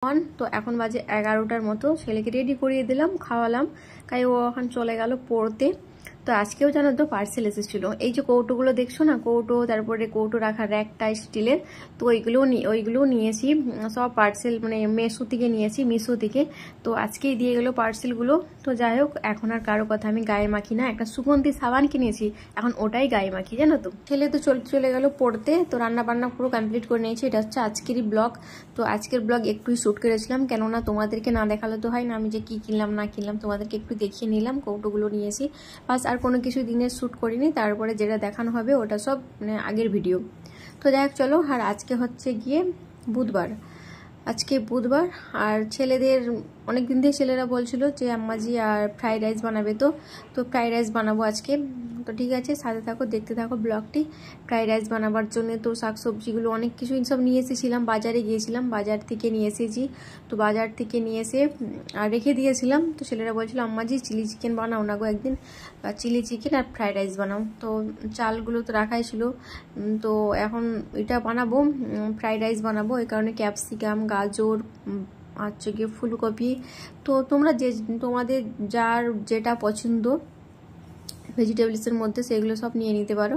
তো এখন বাজে 11টার মতো। ছেলেকে রেডি করিয়ে দিলাম, খাওয়ালাম, তাই ও এখন চলে গেল পড়তে। তো আজকেও জানো তো পার্সেল এসেছিল, এই যে কৌটোগুলো দেখছো না, কৌটো, তারপরে কৌটো রাখার র্যাকটা স্টিলের, তো ওইগুলোও নিয়েছি, সব পার্সেল মানে মিশো থেকে। তো আজকেই দিয়ে গেলো পার্সেলগুলো। তো যাই হোক, এখন আর কারো কথা আমি গায়ে মাখি না। একটা সুগন্ধি সাবান কিনেছি, এখন ওটাই গায়ে মাখি, জানো তো। ছেলে তো চলে গেল পড়তে। তো রান্না বান্না পুরো কমপ্লিট করে নিয়েছি। এটা হচ্ছে আজকেরই ব্লগ। তো আজকের ব্লগ একটুই শ্যুট করেছিলাম, কেননা তোমাদেরকে না দেখালে তো হয় না, আমি যে কি কিনলাম না কিনলাম তোমাদেরকে একটু দেখিয়ে নিলাম। কৌটোগুলো নিয়েছি বাস, আর কোনো কিছু দিনের শ্যুট করিনি। তারপরে যেটা দেখানো হবে ওটা সব মানে আগের ভিডিও। তো যাই হোক চলো। আর আজকে হচ্ছে গিয়ে বুধবার, আর ছেলেদের অনেকদিন থেকে ছেলেরা বলছিল যে আম্মাজি আর ফ্রাইড রাইস বানাবে, তো ফ্রাইড রাইস বানাবো আজকে। তো ঠিক আছে, সাথে থাকো, দেখতে থাকো ব্লগটি। ফ্রাইড রাইস বানাবার জন্য তো শাকসবজিগুলো অনেক কিছু সব নিয়ে এসেছিলাম, বাজারে গিয়েছিলাম, বাজার থেকে নিয়ে এসেছি। তো বাজার থেকে নিয়ে এসে আর রেখে দিয়েছিলাম। তো ছেলেরা বলছিল আম্মাজি চিলি চিকেন বানাও না গো একদিন, চিলি চিকেন আর ফ্রাইড রাইস বানাও। তো চালগুলো তো রাখাই ছিল। তো এখন এটা বানাবো, ফ্রাইড রাইস বানাবো। এই কারণে ক্যাপসিকাম, গাজর, হচ্ছে গিয়ে ফুলকপি, তো তোমাদের যার যেটা পছন্দ ভেজিটেবলসের মধ্যে সেগুলো সব নিয়ে নিতে পারো।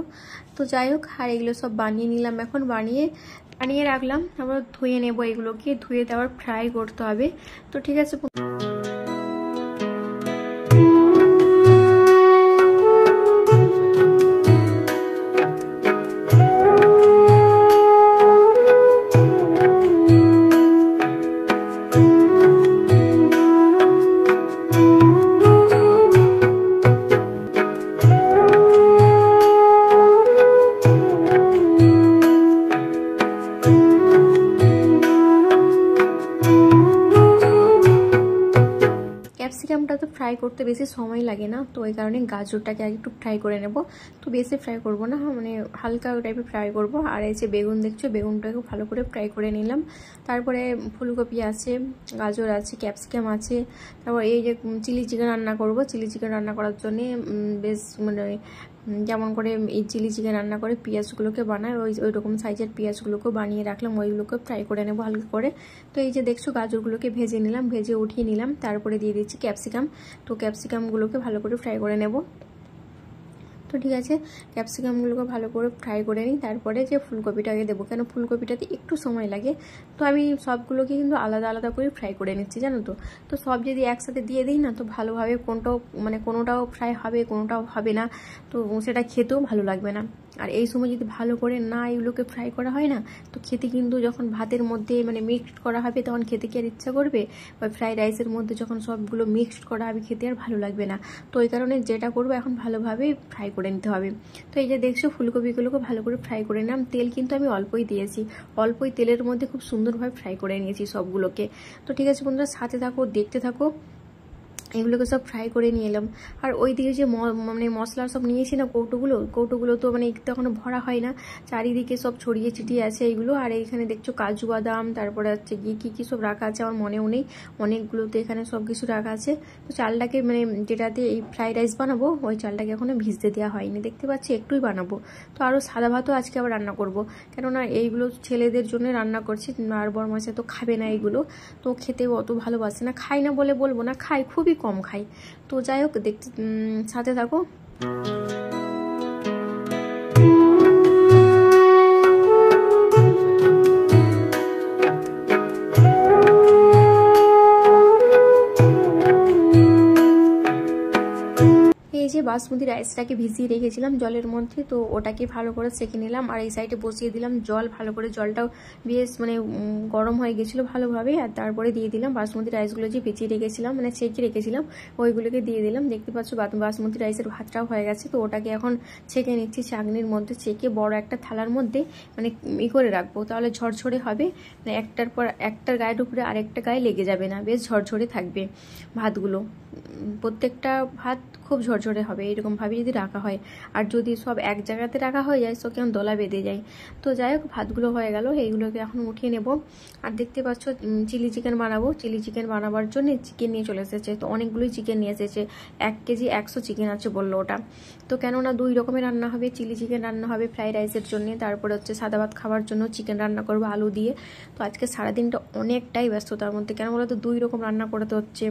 তো যাই হোক, আর এগুলো সব বানিয়ে নিলাম। এখন বানিয়ে রাখলাম, তারপর ধুয়ে নেবো এগুলোকে, ধুয়ে তারপর ফ্রাই করতে হবে। তো ঠিক আছে। ক্যাপসিকামটা তো ফ্রাই করতে বেশি সময় লাগে না, তো এই কারণে গাজরটাকে আগে একটু ফ্রাই করে নেব। তো বেশি ফ্রাই করব না, মানে হালকা টাইপের ফ্রাই করব। আর এই যে বেগুন দেখছো, বেগুনটাকে ভালো করে ফ্রাই করে নিলাম। তারপরে ফুলকপি আছে, গাজর আছে, ক্যাপসিকাম আছে। তারপর এই যে চিলি চিকেন রান্না করব। চিলি চিকেন রান্না করার জন্যে বেশ মানে যেমন করে এই চিলি চিকেন রান্না করে পেঁয়াজগুলোকে বানায়, ওই রকম সাইজের পেঁয়াজগুলোকে বানিয়ে রাখলাম, ওইগুলোকে ফ্রাই করে নেবো হালকা করে। তো এই যে দেখছো গাজরগুলোকে ভেজে নিলাম, ভেজে উঠিয়ে নিলাম। তারপরে দিয়ে দিচ্ছি ক্যাপসিকাম। তো ক্যাপসিকামগুলোকে ভালো করে ফ্রাই করে নেব। তো ঠিক আছে, ক্যাপসিকামগুলোকে ভালো করে ফ্রাই করে নিই। তারপরে যে ফুলকপিটাকে দেবো, কেন ফুলকপিটাতে একটু সময় লাগে। তো আমি সবগুলোকে কিন্তু আলাদা আলাদা করে ফ্রাই করে নিচ্ছি, জানো তো। তো সব যদি একসাথে দিয়ে দিই না, তো ভালোভাবে কোনোটাও ফ্রাই হবে, কোনোটাও হবে না। তো সেটা খেতেও ভালো লাগবে না। আর এই সময় যদি ভালো করে না এগুলোকে ফ্রাই করা হয় না, তো খেতে কিন্তু যখন ভাতের মধ্যে মানে মিক্সড করা হবে তখন খেতে কি আর ইচ্ছা করবে, বা ফ্রাইড রাইসের মধ্যে যখন সবগুলো মিক্সড করা হবে খেতে আর ভালো লাগবে না। তো ওই কারণে যেটা করবো, এখন ভালোভাবে ফ্রাই করে নিতে হবে। তো এই যে দেখছো ফুলকপিগুলোকে ভালো করে ফ্রাই করে নিলাম। তেল কিন্তু আমি অল্পই দিয়েছি, অল্পই তেলের মধ্যে খুব সুন্দরভাবে ফ্রাই করে নিয়েছি সবগুলোকে। তো ঠিক আছে বন্ধুরা, সাথে থাকো, দেখতে থাকো। এগুলোকে সব ফ্রাই করে নিয়ে এলাম। আর ওই দিকে যে মানে মশলা সব নিয়েছি না, কৌটোগুলো তো মানে একটু এখনো ভরা হয় না, চারিদিকে সব ছড়িয়ে ছিটিয়ে আছে এইগুলো। আর এইখানে দেখছো কাজু বাদাম, তারপরে হচ্ছে গিয়ে কী সব রাখা আছে আমার মনেও নেই, অনেকগুলোতে এখানে সব কিছু রাখা আছে। তো চালটাকে মানে যেটাতে এই ফ্রাইড রাইস বানাবো, ওই চালটাকে এখনো ভিজতে দেওয়া হয়নি, দেখতে পাচ্ছি একটুই বানাবো। তো আরও সাদা ভাতও আজকে আবার রান্না করব, কেননা এইগুলো ছেলেদের জন্য রান্না করছি। আর বরমাসে তো খাবে না এইগুলো, তো খেতেও অত ভালোবাসে না, খাই না বলে বলবো না, খাই, খুবই কম খাই। তো যাই হোক, দেখতে সাথে থাকো। এই যে বাসমতি রাইসটাকে ভিজিয়ে রেখেছিলাম জলের মধ্যে, তো ওটাকে ভালো করে সেঁকে নিলাম। আর এই সাইডে বসিয়ে দিলাম জল, ভালো করে জলটাও বেশ মানে গরম হয়ে গেছিলো ভালোভাবে। আর তারপরে দিয়ে দিলাম বাসমতি রাইসগুলো যে ভিজিয়ে রেখেছিলাম, মানে ছেঁকে রেখেছিলাম, ওইগুলোকে দিয়ে দিলাম। দেখতে পাচ্ছ বাসমতি রাইসের ভাতটাও হয়ে গেছে। তো ওটাকে এখন ছেঁকে নিচ্ছি চাকনির মধ্যে, ছেঁকে বড় একটা থালার মধ্যে মানে করে রাখবো, তাহলে ঝরঝরে হবে, মানে একটার পর একটার গায়ের উপরে আরেকটা গায়ে লেগে যাবে না, বেশ ঝরঝরে থাকবে ভাতগুলো। প্রত্যেকটা ভাত খুব ঝরঝরে হবে এরকমভাবে যদি রাখা হয়। আর যদি সব এক জায়গাতে রাখা হয়ে যায় তো কেমন দলা বেঁধে যায়। তো যাই হোক, ভাতগুলো হয়ে গেল, এইগুলোকে এখন উঠিয়ে নেব। আর দেখতে পাচ্ছ চিলি চিকেন বানাবো। চিলি চিকেন বানাবার জন্য চিকেন নিয়ে চলে এসেছে, তো অনেকগুলোই চিকেন নিয়ে এসেছে। 1 কেজি 100 চিকেন আছে বললো ওটা। তো কেননা 2 রকমের রান্না হবে, চিলি চিকেন রান্না হবে ফ্রাইড রাইসের জন্য, তারপরে হচ্ছে সাদা ভাত খাবার জন্য চিকেন রান্না করবো আলু দিয়ে। তো আজকে সারাদিনটা অনেকটাই ব্যস্ততার মধ্যে, কেন বলো তো 2 রকম রান্না করতে হচ্ছে,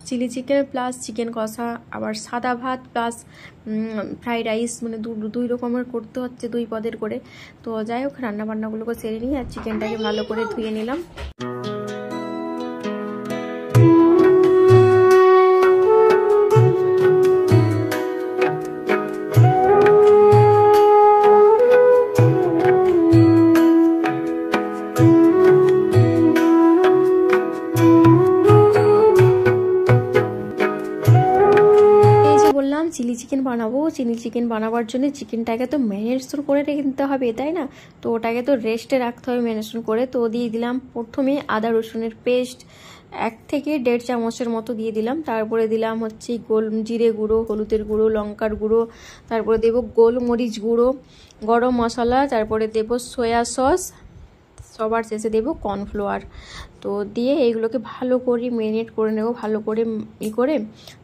চিলি চিকেন প্লাস চিকেন কষা, আবার সাদা ভাত প্লাস ফ্রাইড রাইস, মানে 2 রকমের করতে হচ্ছে 2 পদের করে। তো যাই হোক, রান্না বান্নাগুলোকে সেরে নিই আর চিকেনটাকে ভালো করে ধুয়ে নিলাম। চিলি চিকেন বানাবো। চিলি চিকেন বানাবার জন্য চিকেনটাকে তো ম্যারিনেশন করে রেখে দিতে হবে, তাই না? তো ওটাকে তো রেস্টে রাখতে হবে ম্যারিনেশন করে। তো দিয়ে দিলাম প্রথমে আদা রসুনের পেস্ট 1 থেকে 1.5 চামচের মতো দিয়ে দিলাম। তারপরে দিলাম হচ্ছে জিরে গুঁড়ো, হলুদের গুঁড়ো, লঙ্কার গুঁড়ো, তারপরে দেবো গোলমরিচ গুঁড়ো, গরম মশলা, তারপরে দেবো সয়া সস, সবার শেষে দেবো কর্নফ্লাওয়ার। তো দিয়ে এইগুলোকে ভালো করে ম্যারিনেট করে নেবো, ভালো করে করে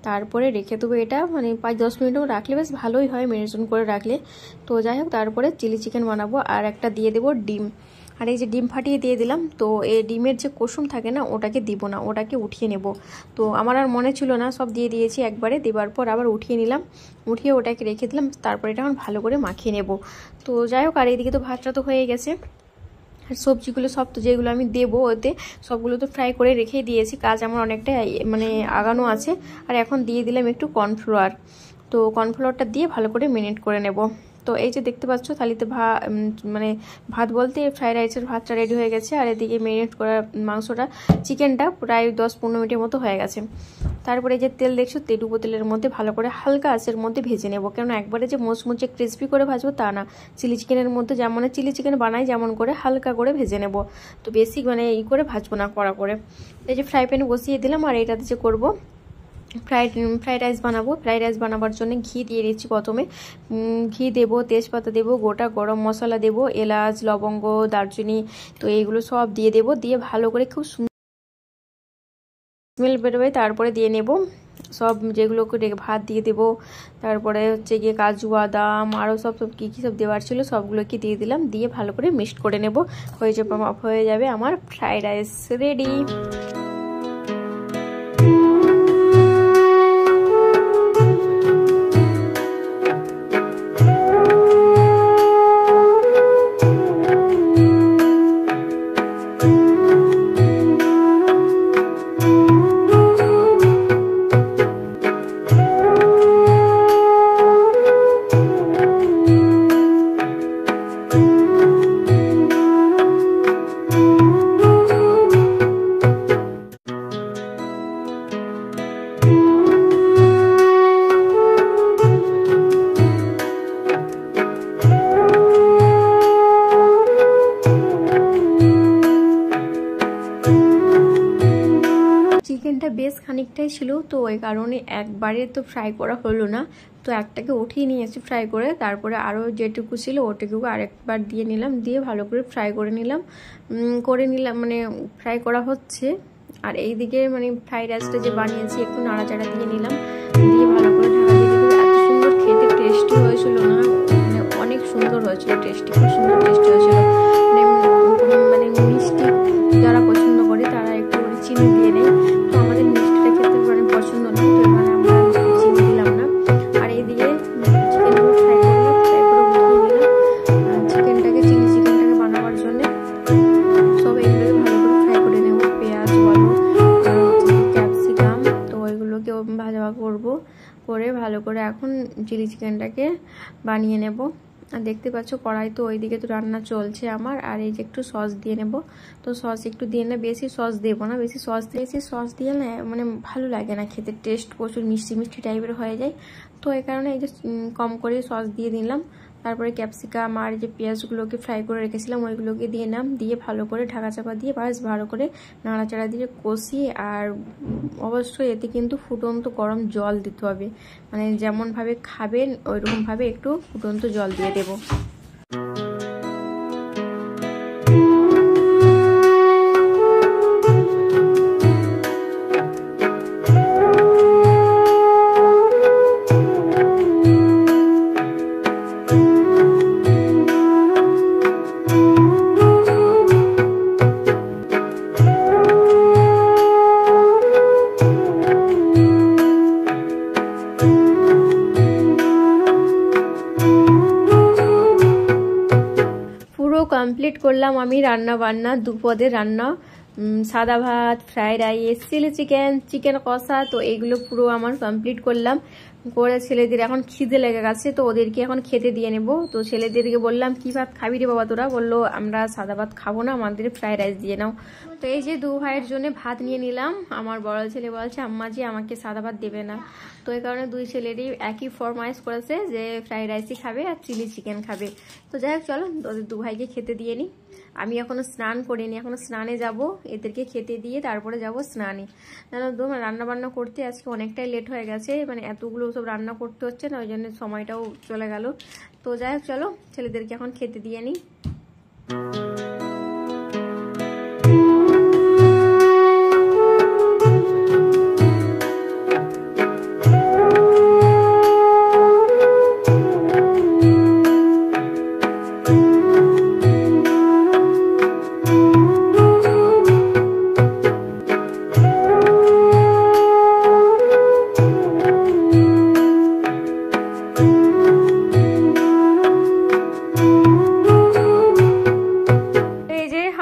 তারপরে রেখে দেবো। এটা মানে 5-10 মিনিটও রাখলে বেশ ভালোই হয় ম্যারিনেশন করে রাখলে। তো যাই হোক, তারপরে চিলি চিকেন বানাবো। আর একটা দিয়ে দেবো ডিম। আর এই যে ডিম ফাটিয়ে দিয়ে দিলাম। তো এই ডিমের যে কুসুম থাকে না, ওটাকে দিব না, ওটাকে উঠিয়ে নেব। তো আমার আর মনে ছিল না, সব দিয়ে দিয়েছি একবারে। দেওয়ার পর আবার উঠিয়ে নিলাম, উঠিয়ে ওটাকে রেখে দিলাম। তারপরে এটা এখন ভালো করে মাখিয়ে নেব। তো যাই হোক, আর এইদিকে তো ভাতটা তো হয়ে গেছে। আর সবজিগুলো সব তো যেগুলো আমি দেবো ওতে সবগুলো তো ফ্রাই করে রেখেই দিয়েছি, কাজ আমার অনেকটা মানে আগানো আছে। আর এখন দিয়ে দিলাম একটু কর্নফ্লাওয়ার। তো কর্নফ্লাওয়ারটা দিয়ে ভালো করে ম্যারিনেট করে নেব। তো এই যে দেখতে পাচ্ছ থালিতে মানে ভাত বলতে ফ্রাইড রাইসের ভাতটা রেডি হয়ে গেছে। আর এদিকে ম্যারিনেট করা মাংসটা, চিকেনটা প্রায় 10-15 মিনিটের মতো হয়ে গেছে। তারপরে এই যে তেল দেখছো, ডুবো তেলের মধ্যে ভালো করে হালকা আঁচের মধ্যে ভেজে নেব। কেন একবারে যে মুচমুচে ক্রিসপি করে ভাজবো তা না, চিলি চিকেনের মধ্যে যেমন চিলি চিকেন বানাই যেমন করে হালকা করে ভেজে নেব। তো বেশি মানে করে ভাজবো না, কড়া করে। এই যে ফ্রাই প্যানে বসিয়ে দিলাম। আর এটাতে যে করবো ফ্রাইড রাইস বানাবো। ফ্রাইড রাইস বানাবার জন্য ঘি দিয়ে দিচ্ছি প্রথমে। ঘি দেবো, তেজপাতা দেবো, গোটা গরম মশলা দেবো, এলাচ, লবঙ্গ, দারচিনি, তো এইগুলো সব দিয়ে দেবো। দিয়ে ভালো করে খুব স্মেল বেরোবে, তারপরে দিয়ে নেব সব যেগুলোকে ভাত দিয়ে দেবো। তারপরে হচ্ছে গিয়ে কাজু বাদাম আরও সব কী কী সব দেওয়ার ছিল সবগুলোকে দিয়ে দিলাম। দিয়ে ভালো করে মিক্সড করে নেব। হয়ে যাবে আমার ফ্রাইড রাইস রেডি। চিকেনটা বেশ খানিকটাই ছিল, তো ওই কারণে একবারে তো ফ্রাই করা হলো না। তো একটাকে উঠিয়ে নিয়েছি ফ্রাই করে, তারপরে আরও যেটুকু ছিল ওটুকু আরেকবার দিয়ে নিলাম, দিয়ে ভালো করে ফ্রাই করে নিলাম মানে ফ্রাই করা হচ্ছে। আর এইদিকে মানে ফ্রাইড রাইসটা যে বানিয়েছি একটু নাড়াচাড়া দিয়ে নিলাম, দিয়ে ভালো করে ঢাকা দিয়ে দিলাম। এত সুন্দর খেতে টেস্টি হয়েছিল না, মানে অনেক সুন্দর হয়েছিল, টেস্টি, খুব সুন্দর টেস্টি হয়েছিল। মানে মিষ্টি যারা পছন্দ করে তারা একটু চিনি দিয়ে নেয়। তো আমাদের মিষ্টিটা খেতে মানে পছন্দ না, তো এখানে আমরা চিনি দিলাম না। আর এইদিকে চিকেনগুলো ফ্রাই করলাম, ফ্রাই করে উঠিয়ে নিলাম। চিকেনটাকে চিলি চিকেনটাকে বানাবার জন্য সব এগুলোকে ভালো করে ফ্রাই করে নেব। পেঁয়াজ বলো, ক্যাপসিকাম, তো ওইগুলোকে ভাজা করবো, করে ভালো করে এখন চিলি চিকেনটাকে বানিয়ে নেব। আর দেখতে পাচ্ছ কড়াই তো ওইদিকে তো রান্না চলছে আমার। আর এই যে একটু সস দিয়ে নেব। তো সস একটু দিয়ে না, বেশি সস দেবো না, বেশি সস দিয়ে না মানে ভালো লাগে না খেতে, টেস্ট প্রচুর মিষ্টি মিষ্টি টাইপের হয়ে যায়। তো এই কারণে এই যে কম করে সস দিয়ে দিলাম। তারপরে ক্যাপসিকাম আর যে পেঁয়াজগুলোকে ফ্রাই করে রেখেছিলাম ওইগুলোকে দিয়ে নাম দিয়ে ভালো করে ঢাকা চাপা দিয়ে বাস ভালো করে নাড়াচাড়া দিয়ে কষিয়ে, আর অবশ্যই এতে কিন্তু ফুটন্ত গরম জল দিতে হবে, মানে যেমনভাবে খাবেন ওইরকমভাবে একটু ফুটন্ত জল দিয়ে দেবো। কমপ্লিট করলাম আমি রান্না বান্না, দুপদের রান্না, সাদা ভাত, fried rice, chilli chicken, chicken কষা, তো এইগুলো পুরো আমার কমপ্লিট করলাম করে ছেলেদের এখন খিদে লেগে গেছে, তো ওদেরকে এখন খেতে দিয়ে নেব। তো ছেলেদেরকে বললাম কি ভাত খাবি রে বাবা তোরা, বললো আমরা সাদা ভাত খাবো না, আমাদের ফ্রাইড রাইস দিয়ে নাও। তো এই যে 2 ভাইয়ের জন্য ভাত নিয়ে নিলাম। আমার বড় ছেলে বলছে আম্মা জি আমাকে সাদা ভাত দেবে না, তো এই কারণে 2 ছেলেরই একই ফরমাইশ করেছে যে ফ্রাইড রাইসই খাবে আর চিলি চিকেন খাবে। তো যাই হোক চলো ওদের 2 ভাইকে খেতে দিয়ে নিই। আমি এখনো স্নান করিনি, এখনো স্নানে যাব, এদেরকে খেতে দিয়ে তারপরে যাব স্নানে। জানো তো রান্না বান্না করতে আজকে অনেকটাই লেট হয়ে গেছে, মানে এতগুলো সব রান্না করতে হচ্ছে না, ওই জন্য সময়টাও চলে গেল। তো যাই হোক চলো ছেলেদেরকে এখন খেতে দিয়ে নিই।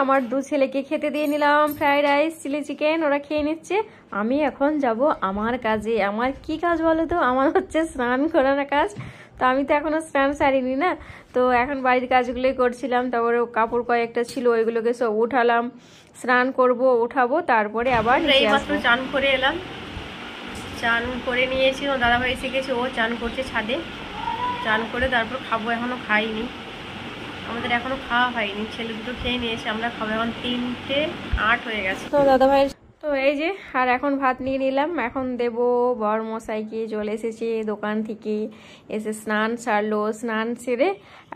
আমার 2 ছেলেকে খেতে দিয়ে নিলাম ফ্রাইড রাইস, চিলি চিকেন, ওরা খেয়ে নিচ্ছে। আমি এখন যাব আমার কাজে। আমার কি কাজ বলো তো, আমার হচ্ছে স্নান করানোর কাজ। তো আমি তো এখনো স্নান সারিনি না, তো এখন বাড়ির কাজগুলোই করছিলাম। তারপরে কাপড় কয়েকটা ছিল ওইগুলোকে সব উঠালাম, স্নান করব, উঠাবো, তারপরে আবার এইমাত্র চান করে এলাম। চান করে নিয়েছি, ও দাদাভাই এসে গেছে, ও চান করছে ছাদে। চান করে তারপর খাবো, এখনো খাইনি, আমাদের এখনো খাওয়া হয়নি। ছেলে দুটো খেয়ে নিয়েছে, আমরা খাবো এখন 3:08 হয়ে গেছে। তো দাদা ভাই তো এই যে আর এখন ভাত নিয়ে নিলাম, এখন দেব। বর মশাইকে চলে এসেছে দোকান থেকে, এসে স্নান সারলো, স্নান সেরে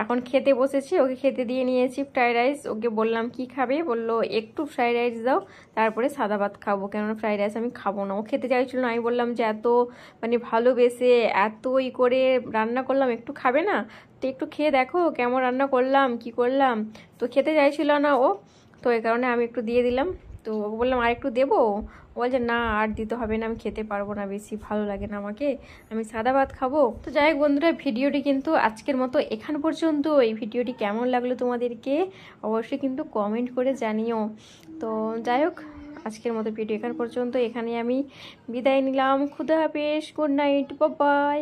এখন খেতে বসেছি। ওকে খেতে দিয়ে নিয়েছি ফ্রাইড রাইস। ওকে বললাম কি খাবে, বললো একটু ফ্রাইড রাইস দাও, তারপরে সাদা ভাত খাবো, কেননা ফ্রাইড রাইস আমি খাবো না। ও খেতে চাইছিল না, আমি বললাম যে এত মানে ভালোবেসে এতই করে রান্না করলাম, একটু খাবে না, তো একটু খেয়ে দেখো কেমন রান্না করলাম কি করলাম। তো খেতে চাইছিল না ও, তো এই কারণে আমি একটু দিয়ে দিলাম। তো বললাম আর একটু দেবো, বলছে না আর দিতে হবে না, আমি খেতে পারবো না, বেশি ভালো লাগে না আমাকে, আমি সাদা ভাত খাবো। তো যাই হোক বন্ধুরা, ভিডিওটি কিন্তু আজকের মতো এখান পর্যন্ত। এই ভিডিওটি কেমন লাগলো তোমাদেরকে অবশ্যই কিন্তু কমেন্ট করে জানিও। তো যাই হোক আজকের মতো ভিডিও এখান পর্যন্ত, এখানে আমি বিদায় নিলাম। খুদা হাফেজ, গুড নাইট, বাই বাই।